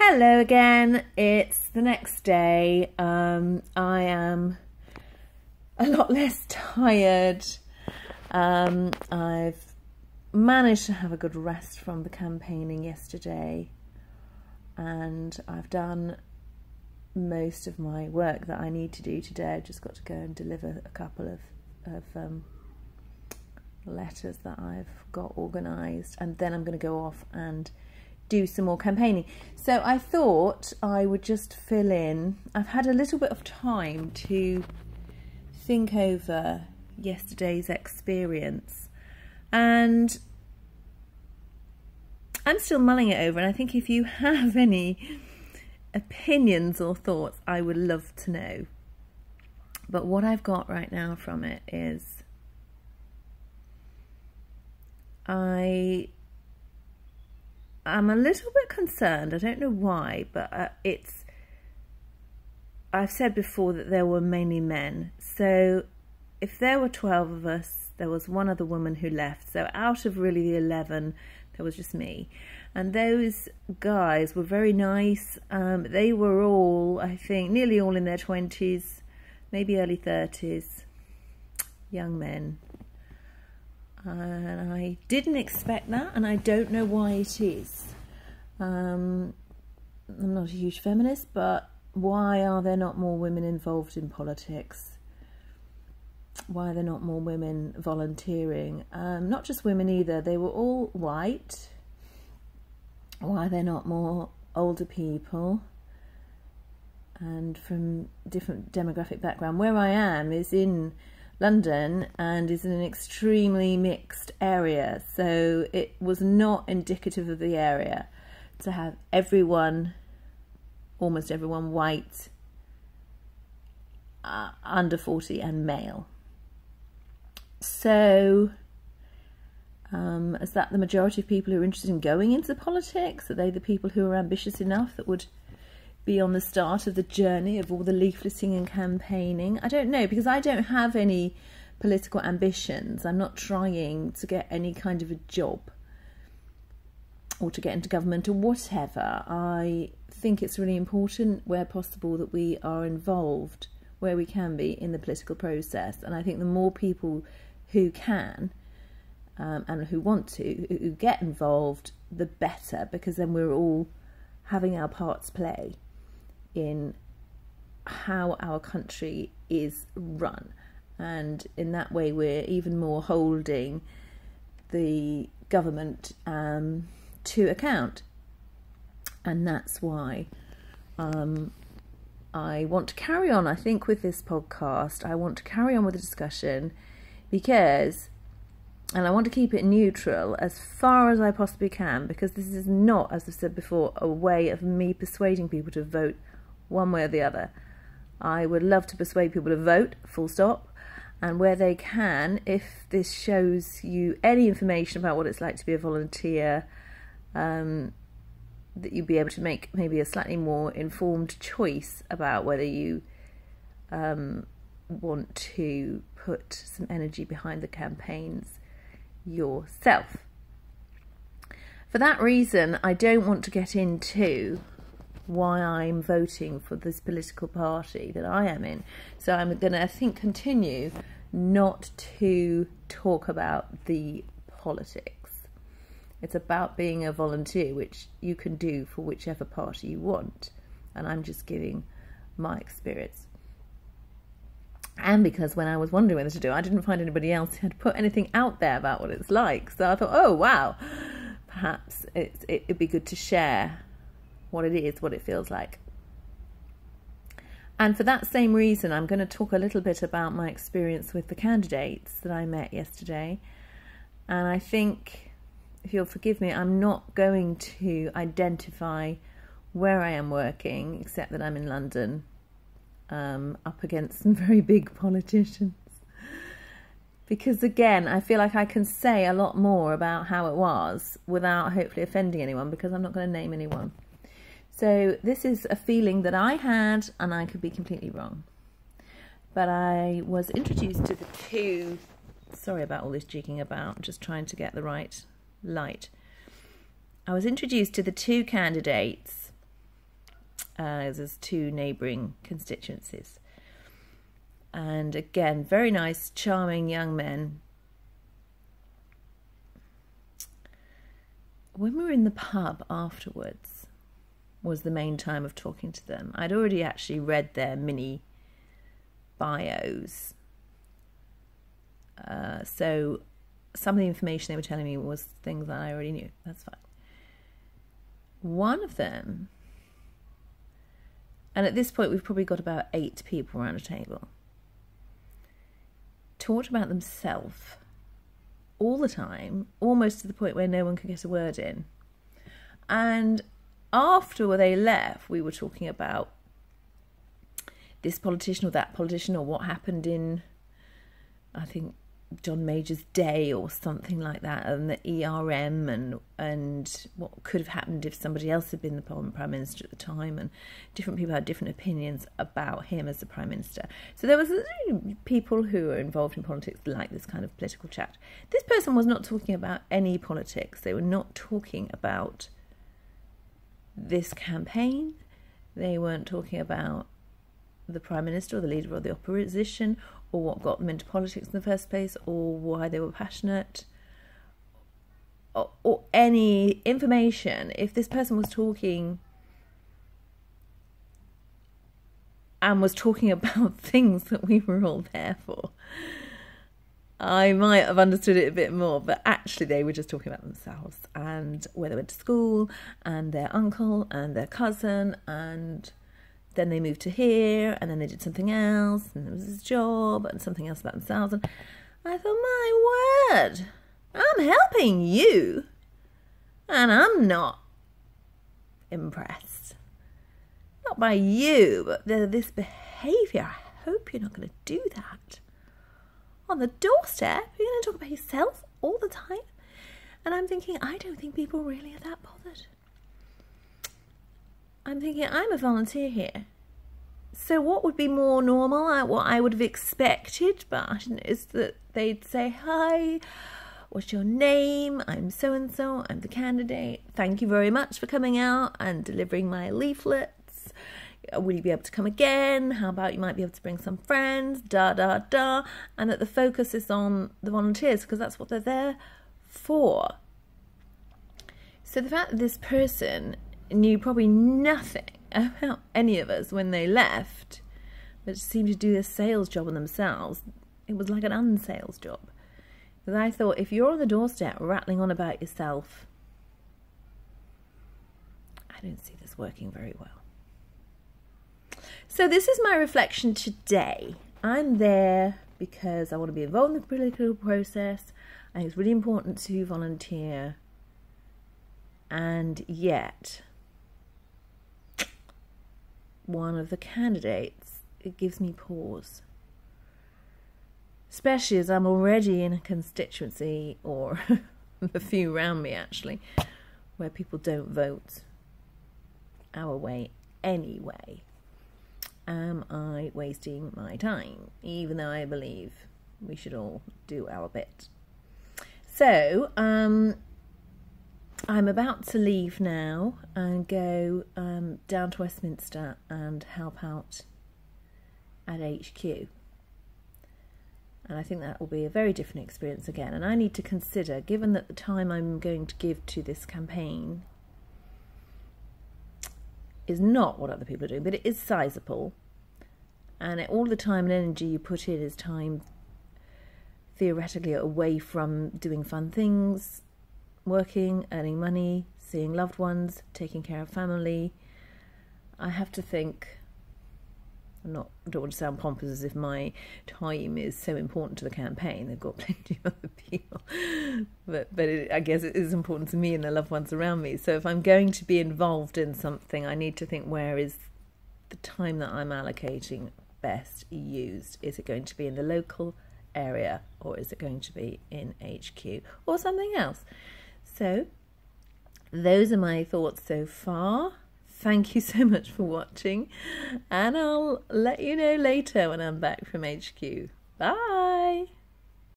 Hello again, it's the next day. I am a lot less tired. I've managed to have a good rest from the campaigning yesterday, and I've done most of my work that I need to do today. I've just got to go and deliver a couple of letters that I've got organised, and then I'm going to go off and do some more campaigning. So I thought I would just fill in. I've had a little bit of time to think over yesterday's experience, and I'm still mulling it over, and I think if you have any opinions or thoughts, I would love to know. But what I've got right now from it is I'm a little bit concerned. I don't know why, but I've said before that there were mainly men. So if there were 12 of us, there was one other woman who left. So out of really the 11, there was just me. And those guys were very nice. They were all, I think, nearly all in their 20s, maybe early 30s, young men. And I didn't expect that, and I don't know why it is. I'm not a huge feminist, but why are there not more women involved in politics? Why are there not more women volunteering? Not just women either, they were all white. Why are there not more older people and from different demographic background? Where I am is in London and is in an extremely mixed area, so it was not indicative of the area to have everyone, almost everyone, white, under 40 and male. So is that the majority of people who are interested in going into politics? Are they the people who are ambitious enough that would be on the start of the journey of all the leafleting and campaigning? I don't know, because I don't have any political ambitions. I'm not trying to get any kind of a job or to get into government or whatever. I think it's really important, where possible, that we are involved where we can be in the political process. And I think the more people who can and who want to, who get involved, the better, because then we're all having our parts play in how our country is run, and in that way we're even more holding the government to account. And that's why I want to carry on, I think, with this podcast. I want to carry on with the discussion because, and I want to keep it neutral as far as I possibly can, because this is not, as I've said before, a way of me persuading people to vote one way or the other. I would love to persuade people to vote, full stop, and where they can, if this shows you any information about what it's like to be a volunteer, that you'd be able to make maybe a slightly more informed choice about whether you want to put some energy behind the campaigns yourself. For that reason, I don't want to get into why I'm voting for this political party that I am in. So I'm going to, I think, continue not to talk about the politics. It's about being a volunteer, which you can do for whichever party you want. And I'm just giving my experience. And because when I was wondering whether to do it, I didn't find anybody else who had put anything out there about what it's like. So I thought, oh, wow, perhaps it'd be good to share what it is, what it feels like. And for that same reason, I'm going to talk a little bit about my experience with the candidates that I met yesterday. And I think, if you'll forgive me, I'm not going to identify where I am working, except that I'm in London, up against some very big politicians. Because again, I feel like I can say a lot more about how it was without hopefully offending anyone, because I'm not going to name anyone. So this is a feeling that I had, and I could be completely wrong. But I was introduced to the two, sorry about all this jigging about, just trying to get the right light. I was introduced to the two candidates There's 2 neighbouring constituencies. And again, very nice, charming young men. When we were in the pub afterwards was the main time of talking to them. I'd already actually read their mini bios. So some of the information they were telling me was things that I already knew. That's fine. One of them, and at this point we've probably got about 8 people around a table, talked about themselves all the time, almost to the point where no one could get a word in. And after they left, we were talking about this politician or that politician, or what happened in, I think, John Major's day or something like that, and the ERM, and what could have happened if somebody else had been the Prime Minister at the time, and different people had different opinions about him as the Prime Minister. So there was people who are involved in politics like this kind of political chat. This person was not talking about any politics. They were not talking about this campaign. They weren't talking about the Prime Minister or the leader of the opposition, or what got them into politics in the first place, or why they were passionate, or any information. If this person was talking and was talking about things that we were all there for, I might have understood it a bit more, but actually they were just talking about themselves and where they went to school and their uncle and their cousin, and then they moved to here, and then they did something else, and there was his job, and something else about themselves. And I thought, my word, I'm helping you, and I'm not impressed. Not by you, but this behaviour. I hope you're not going to do that. On the doorstep, you're going to talk about yourself all the time. And I'm thinking, I don't think people really are that bothered. I'm thinking, I'm a volunteer here. So what would be more normal, what I would have expected, but is that they'd say, hi, what's your name? I'm so-and-so, I'm the candidate. Thank you very much for coming out and delivering my leaflets. Will you be able to come again? How about you might be able to bring some friends, and that the focus is on the volunteers, because that's what they're there for. So the fact that this person knew probably nothing about any of us when they left, but seemed to do a sales job on themselves, it was like an unsales job. Because I thought, if you're on the doorstep rattling on about yourself, I don't see this working very well. So this is my reflection today. I'm there because I want to be involved in the political process. I think it's really important to volunteer. And yet, one of the candidates, it gives me pause. Especially as I'm already in a constituency, or a few around me actually, where people don't vote our way anyway. Am I wasting my time? Even though I believe we should all do our bit. So, I'm about to leave now and go down to Westminster and help out at HQ. And I think that will be a very different experience again. And I need to consider, given that the time I'm going to give to this campaign is not what other people are doing, but it is sizable. And all the time and energy you put in is time theoretically away from doing fun things, working, earning money, seeing loved ones, taking care of family. I have to think, I don't want to sound pompous as if my time is so important to the campaign. They've got plenty of other people. But I guess it is important to me and the loved ones around me. So if I'm going to be involved in something, I need to think, where is the time that I'm allocating best used? Is it going to be in the local area, or is it going to be in HQ or something else? So those are my thoughts so far. Thank you so much for watching, and I'll let you know later when I'm back from HQ. Bye!